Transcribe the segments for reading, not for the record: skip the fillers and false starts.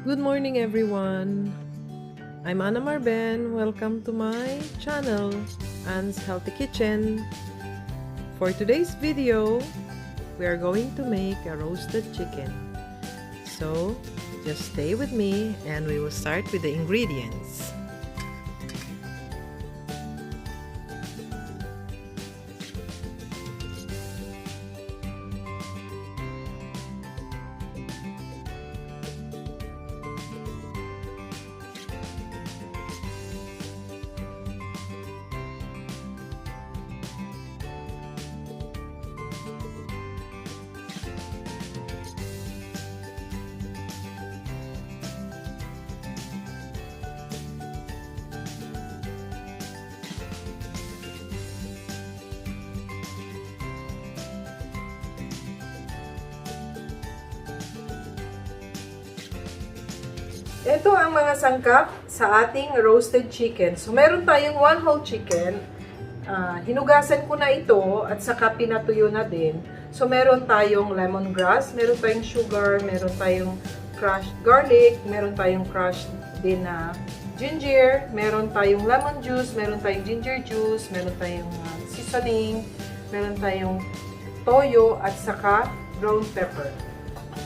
Good morning everyone! I'm Anna Marben. Welcome to my channel, Anne's Healthy Kitchen. For today's video, we are going to make a roasted chicken. So, just stay with me and we will start with the ingredients. Ito ang mga sangkap sa ating roasted chicken. So, meron tayong 1 whole chicken. Hinugasan ko na ito at saka pinatuyo na din. So, meron tayong lemongrass, meron tayong sugar, meron tayong crushed garlic, meron tayong crushed din na ginger, meron tayong lemon juice, meron tayong ginger juice, meron tayong seasoning, meron tayong toyo at saka ground pepper.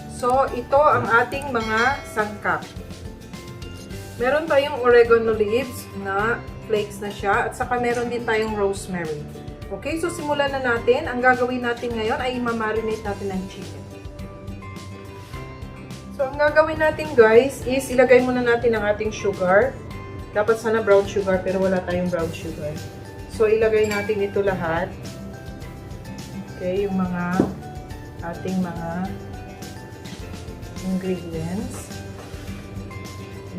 So, ito ang ating mga sangkap. Meron tayong oregano leaves na flakes na siya at saka meron din tayong rosemary. Okay, so simulan na natin. Ang gagawin natin ngayon ay i-marinate natin ang chicken. So, ang gagawin natin guys is ilagay muna natin ang ating sugar. Dapat sana brown sugar pero wala tayong brown sugar. So, ilagay natin ito lahat. Okay, yung mga ating mga ingredients.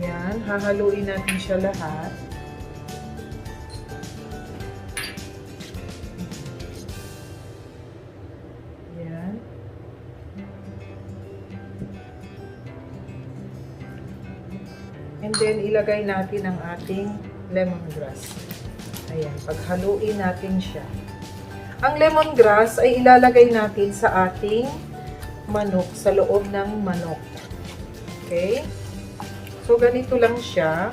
Yan, hahaluin natin siya lahat. Yan. And then, ilagay natin ang ating lemongrass. Ayan, paghaluin natin siya. Ang lemongrass ay ilalagay natin sa ating manok, sa loob ng manok. Okay? So, ganito lang siya.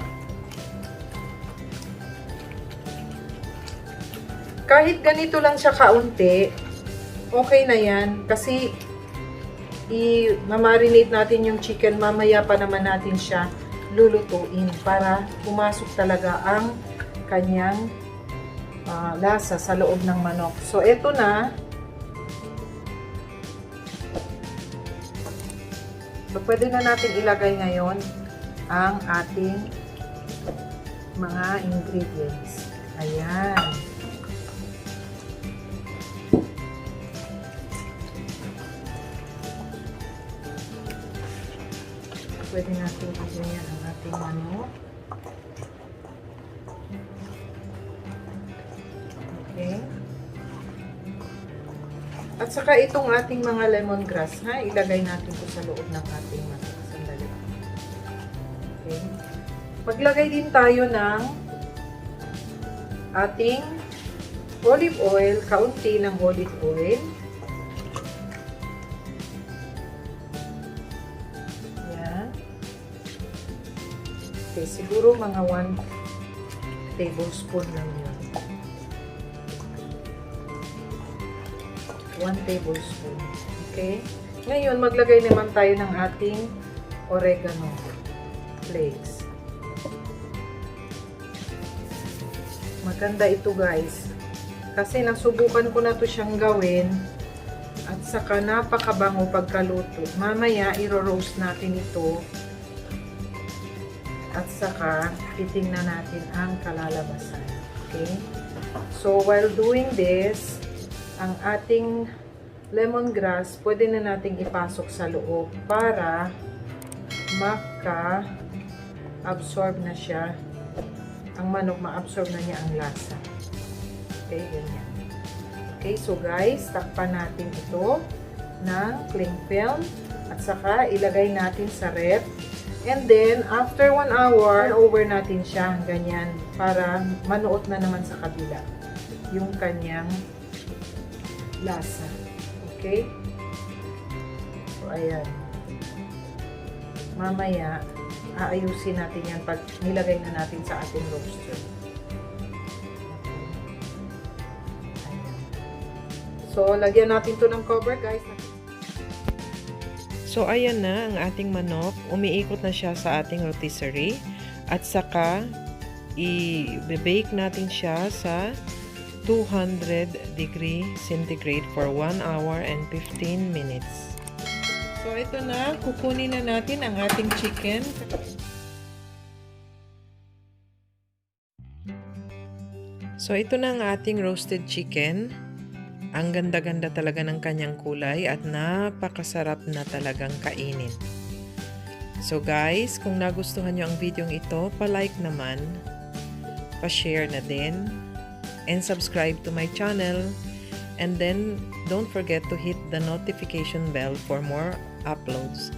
Kahit ganito lang siya kaunti, okay na yan. Kasi, i-marinate natin yung chicken. Mamaya pa naman natin siya lulutuin para pumasok talaga ang kanyang lasa sa loob ng manok. So, eto na. So, pwede na natin ilagay ngayon ang ating mga ingredients. Ayan. Pwede natin ilagay ang ating manok. Okay. At saka itong ating mga lemongrass, ha? Ilagay natin ito sa loob ng ating manok. Sandali. Okay. Maglagay din tayo ng ating olive oil, kaunti ng olive oil. Yan. Okay, siguro mga 1 tablespoon lang yun. 1 tablespoon. Okay? Ngayon, maglagay naman tayo ng ating oregano flakes. Maganda ito guys. Kasi nasubukan ko na to siyang gawin at saka napakabango pagkaluto. Mamaya, iro-roast natin ito at saka titingnan natin ang kalalabasan. Okay? So, while doing this, ang ating lemongrass, pwede na nating ipasok sa loob para maka-absorb na siya. Ang manok, ma-absorb na niya ang lasa. Okay, ganyan. Okay, so guys, takpan natin ito ng cling film at saka ilagay natin sa ref. And then, after 1 hour, over natin siya, ganyan, para manuot na naman sa kabila yung kanyang lasa. Okay? So, ayan. Mamaya, aayusin natin yan pag nilagay na natin sa ating roaster. So, lagyan natin to ng cover, guys. So, ayan na ang ating manok. Umiikot na siya sa ating rotisserie. At saka, i-bake natin siya sa 200 degree centigrade for 1 hour and 15 minutes. So, ito na. Kukunin na natin ang ating chicken. So, ito na ang ating roasted chicken. Ang ganda-ganda talaga ng kanyang kulay at napakasarap na talagang kainin. So guys, kung nagustuhan nyo ang video ito, pa-like naman, pa-share na din, and subscribe to my channel. And then, don't forget to hit the notification bell for more uploads.